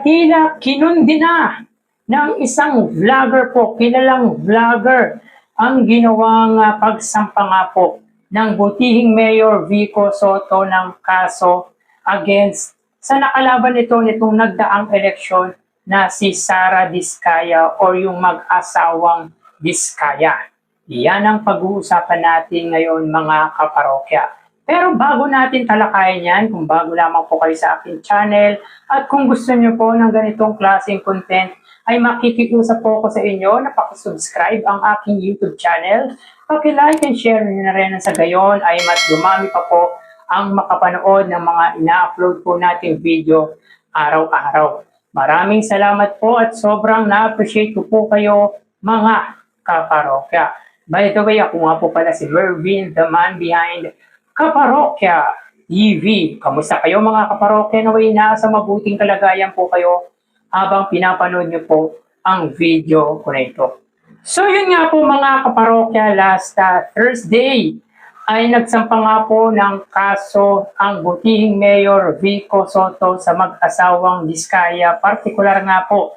tila kinundi na ng isang vlogger po, kilalang vlogger, ang ginawang pagsampa nga po ng butihing Mayor Vico Sotto ng kaso against sa nakalaban nitong nagdaang eleksyon na si Sara Diskaya o yung mag-asawang Diskaya. Yan ang pag-uusapan natin ngayon mga kaparokya. Pero bago natin talakayin yan, kung bago lamang po kayo sa aking channel at kung gusto nyo po ng ganitong klaseng content, ay makikiusap po ako sa inyo na pakisubscribe ang aking YouTube channel. Paki-like and share nyo na rin sa gayon ay mas dumami pa po ang makapanood ng mga ina-upload po nating video araw-araw. Maraming salamat po at sobrang na-appreciate ko po kayo mga kaparokya. By the way, ako nga po pala si Mervin, the man behind Kaparokya TV. Kamusta kayo mga kaparokya? Naway nasa mabuting kalagayan po kayo habang pinapanood nyo po ang video ko na ito. So yun nga po mga kaparokya, last Thursday ay nagsampa nga po ng kaso ang butihing Mayor Vico Sotto sa mag-asawang Diskaya, partikular nga po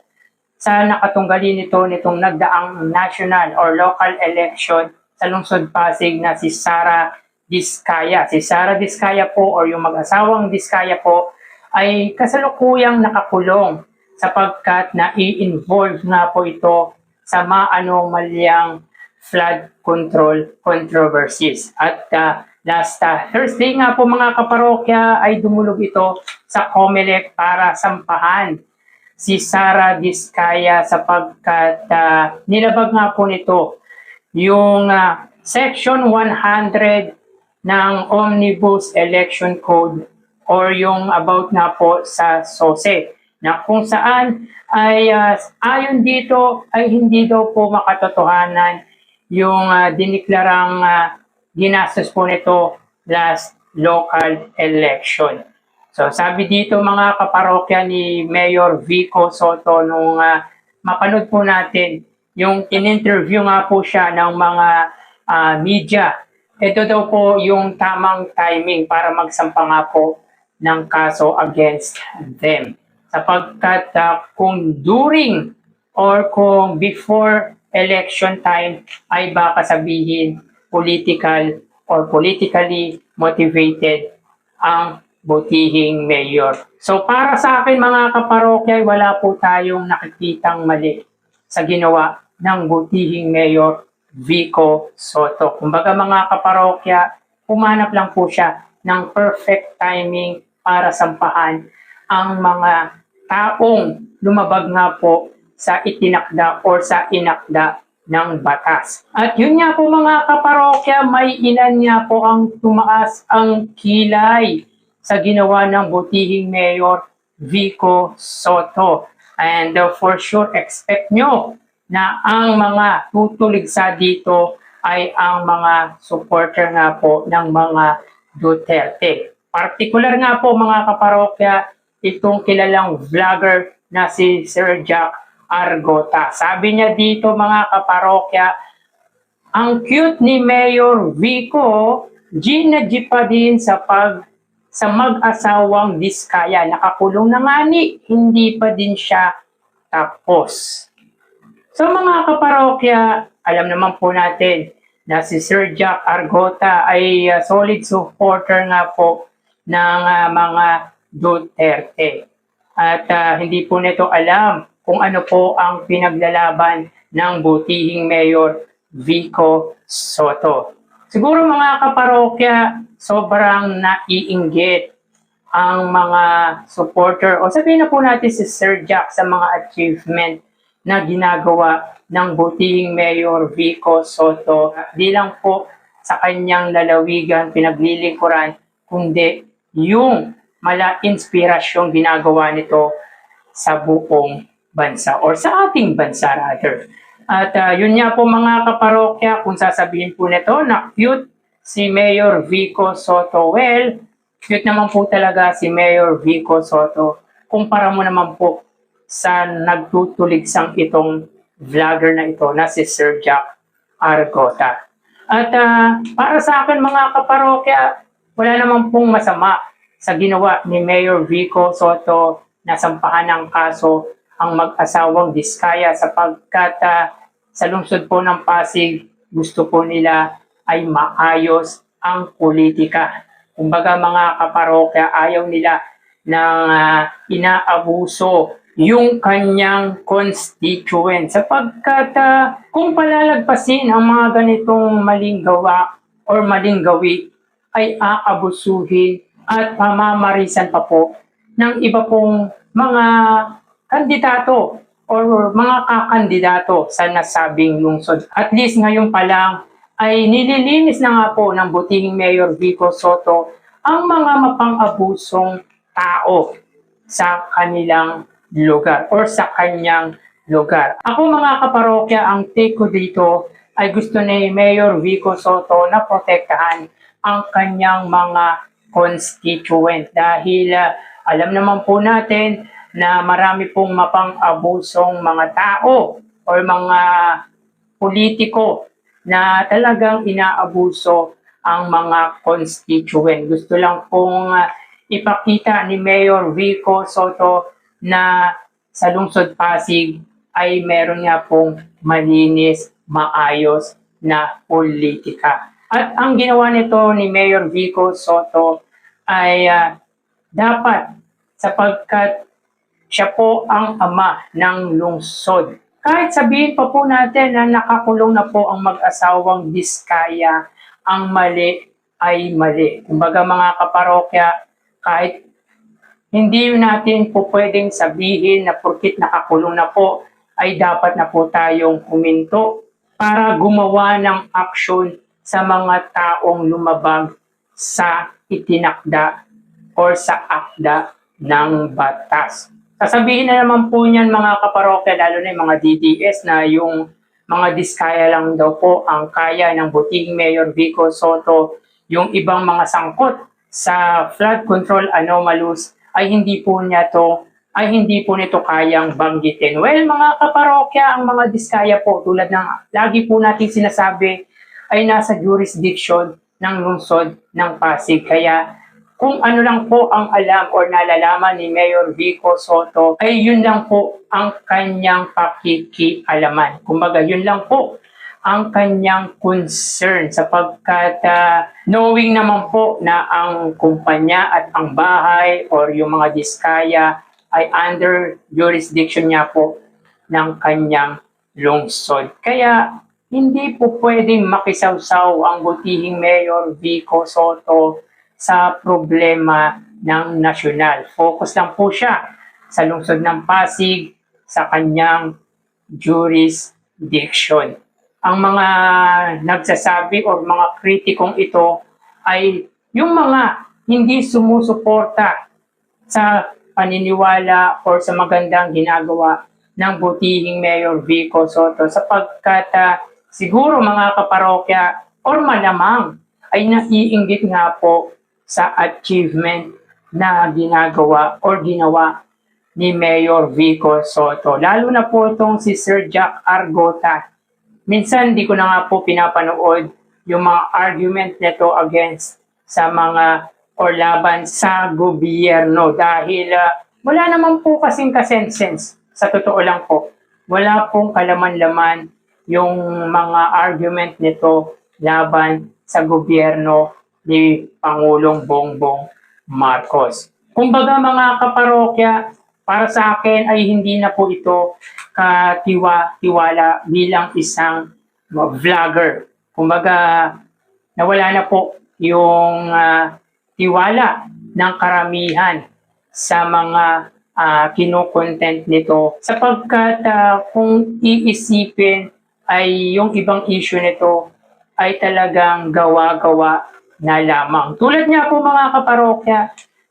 sa nakatunggali nitong nagdaang national or local election sa lungsod Pasig na si Sara Diskaya. Si Sara Diskaya po or yung mag-asawang Diskaya po ay kasalukuyang nakakulong sapagkat na-i-involve nga po ito sa maanomalyang flood control controversies. At last Thursday nga po mga kaparokya ay dumulog ito sa COMELEC para sampahan si Sara Diskaya sapagkat nilabag nga po nito yung Section 100 ng Omnibus Election Code or yung about nga po sa SOSE na kung saan ay ayon dito ay hindi daw po makatotohanan yung diniklarang ginastos po nito last local election. So sabi dito mga kaparokya ni Mayor Vico Sotto nung mapanood po natin yung in-interview nga po siya ng mga media. Ito daw po yung tamang timing para magsampa nga po ng kaso against them. Sapagkat kung during or kung before election time ay baka sabihin political or politically motivated ang butihing mayor. So para sa akin mga kaparokya, wala po tayong nakikitang mali sa ginawa ng butihing mayor Vico Sotto. Kumbaga mga kaparokya, humanap lang po siya ng perfect timing para sampahan ang mga taong lumabag nga po sa itinakda or sa inakda ng batas. At yun nga po mga kaparokya, may ilan nga po ang tumaas ang kilay sa ginawa ng butihing mayor Vico Sotto. And for sure, expect nyo na ang mga tutuligsa dito ay ang mga supporter nga po ng mga Duterte. Partikular nga po mga kaparokya, itong kilalang vlogger na si Sir Jack Argota. Sabi niya dito mga kaparokya, ang cute ni Mayor Vico, G na G pa din sa mag-asawang Diskaya. Nakakulong na nga ni, hindi pa din siya tapos. So mga kaparokya, alam naman po natin na si Sir Jack Argota ay solid supporter nga po ng mga Duterte. At hindi po nito alam kung ano po ang pinaglalaban ng butihing Mayor Vico Sotto. Siguro mga kaparokya, sobrang naiinggit ang mga supporter o sabihin na po natin si Sir Jack sa mga achievement na ginagawa ng butihing Mayor Vico Sotto. Di lang po sa kanyang lalawigan pinaglilingkuran, kundi yung mala-inspirasyong ginagawa nito sa buong bansa or sa ating bansa rather. At yun nga po mga kaparokya, kung sasabihin po nito na cute si Mayor Vico Sotto, well, cute naman po talaga si Mayor Vico Sotto. Kumpara mo naman po sa nagtutuligsang itong vlogger na ito na si Sir Jack Argota. At para sa akin mga kaparokya, wala naman pong masama sa ginawa ni Mayor Vico Sotto nasampahan ng kaso ang mag-asawang Diskaya sapagkat sa lungsod po ng Pasig, gusto po nila ay maayos ang politika. Kumbaga mga kaparokya, ayaw nila ng inaabuso yung kanyang constituent sapagkat kung palalagpasin ang mga ganitong maling gawa or maling gawi ay aabusuhin at pamamarisan pa po ng iba pong mga kandidato or mga kakandidato sa nasabing lungsod. At least ngayon pa lang ay nililinis na nga po ng butihing Mayor Vico Soto ang mga mapang-abusong tao sa kanilang lugar or sa kanyang lugar. Ako mga kaparokya, ang take ko dito ay gusto ni Mayor Vico Soto na protektahan ang kanyang mga constituent dahil alam naman po natin na marami pong mapang-abusong mga tao or mga politiko na talagang inaabuso ang mga constituent. Gusto lang pong ipakita ni Mayor Vico Soto na sa lungsod Pasig ay meron nga pong malinis, maayos na politika. At ang ginawa nito ni Mayor Vico Soto ay dapat sapagkat siya po ang ama ng lungsod. Kahit sabihin pa po natin na nakakulong na po ang mag-asawang Diskaya, ang mali ay mali. Kumbaga mga kaparokya, kahit hindi natin po pwedeng sabihin na porkit nakakulong na po, ay dapat na po tayong huminto para gumawa ng aksyon sa mga taong lumabag sa itinakda or sa akda ng batas. Sasabihin na naman po niyan mga kaparokya, lalo na yung mga DDS na yung mga Diskaya lang daw po ang kaya ng butihing Mayor Vico Soto. Yung ibang mga sangkot sa flood control anomalous ay hindi po nito kayang banggitin. Well mga kaparokya, ang mga Diskaya po tulad ng lagi po natin sinasabi ay nasa jurisdiction ng lungsod ng Pasig. Kaya kung ano lang po ang alam or nalalaman ni Mayor Vico Soto, ay yun lang po ang kanyang pakikialaman. Kumbaga, yun lang po ang kanyang concern sapagkat knowing naman po na ang kumpanya at ang bahay or yung mga Diskaya ay under jurisdiction niya po ng kanyang lungsod. Kaya hindi po pwedeng makisawsaw ang butihing Mayor Vico Soto sa problema ng nasyonal. Focus lang po siya sa lungsod ng Pasig, sa kanyang jurisdiction. Ang mga nagsasabi o mga kritikong ito ay yung mga hindi sumusuporta sa paniniwala o sa magandang ginagawa ng butihing Mayor Vico Soto sapagkat siguro mga kaparokya or malamang ay naiinggit nga po sa achievement na ginagawa or ginawa ni Mayor Vico Soto. Lalo na po itong si Sir Jack Argota. Minsan di ko na nga po pinapanood yung mga argument nito against sa mga or laban sa gobyerno dahil wala naman po kasing kasensense. Sa totoo lang po, wala pong kalaman-laman yung mga argument nito laban sa gobyerno ni Pangulong Bongbong Marcos. Kumbaga mga kaparokya, para sa akin ay hindi na po ito katiwala bilang isang vlogger. Kumbaga nawala na po yung tiwala ng karamihan sa mga kino-content nito sapagkat kung iisipin ay yung ibang issue nito ay talagang gawa-gawa na lamang. Tulad nga po mga kaparokya,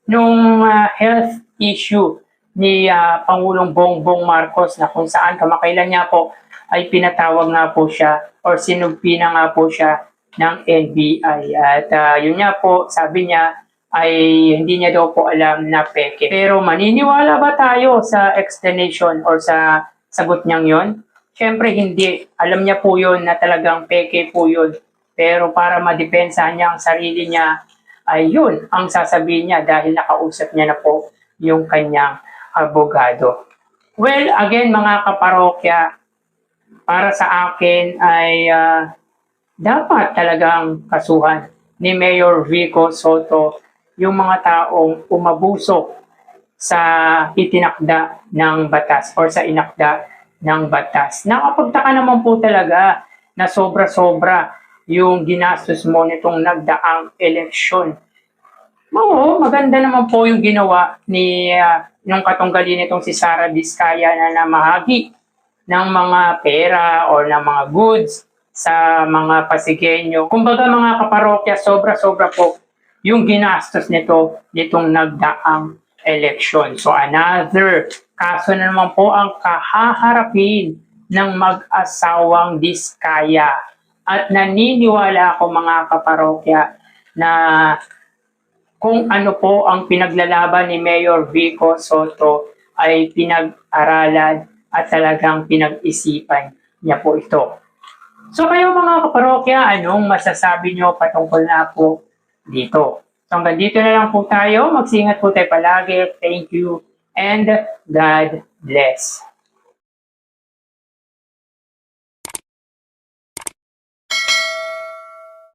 nung health issue ni Pangulong Bongbong Marcos na kung saan kamakailan niya po ay pinatawag nga po siya or sinugpi na nga po siya ng NBI. At yun nga po, sabi niya ay hindi niya daw po alam na peke. Pero maniniwala ba tayo sa explanation or sa sagot niyang yon? Siyempre hindi. Alam niya po yun na talagang peke po yun. Pero para madepensa niya ang sarili niya, ay yun ang sasabihin niya dahil nakausap niya na po yung kanyang abogado. Well, again mga kaparokya, para sa akin ay dapat talagang kasuhan ni Mayor Vico Soto yung mga taong umabuso sa itinakda ng batas or sa inakda ng batas. Nakapagtaka naman po talaga na sobra-sobra yung ginastos mo nitong nagdaang eleksyon. Oo, maganda naman po yung ginawa ni yung katunggali nitong si Sara Vizcaya na namahagi ng mga pera o ng mga goods sa mga Pasigueño. Kumbaga mga kaparokya, sobra-sobra po yung ginastos nitong nagdaang eleksyon. So another kaso na naman po ang kahaharapin ng mag-asawang Vizcaya. At naniniwala ako mga kaparokya na kung ano po ang pinaglalaban ni Mayor Vico Soto ay pinag-aralan at talagang pinag-isipan niya po ito. So kayo mga kaparokya, anong masasabi niyo patungkol na po dito? So hanggang dito na lang po tayo. Magsingat po tayo palagi. Thank you and God bless.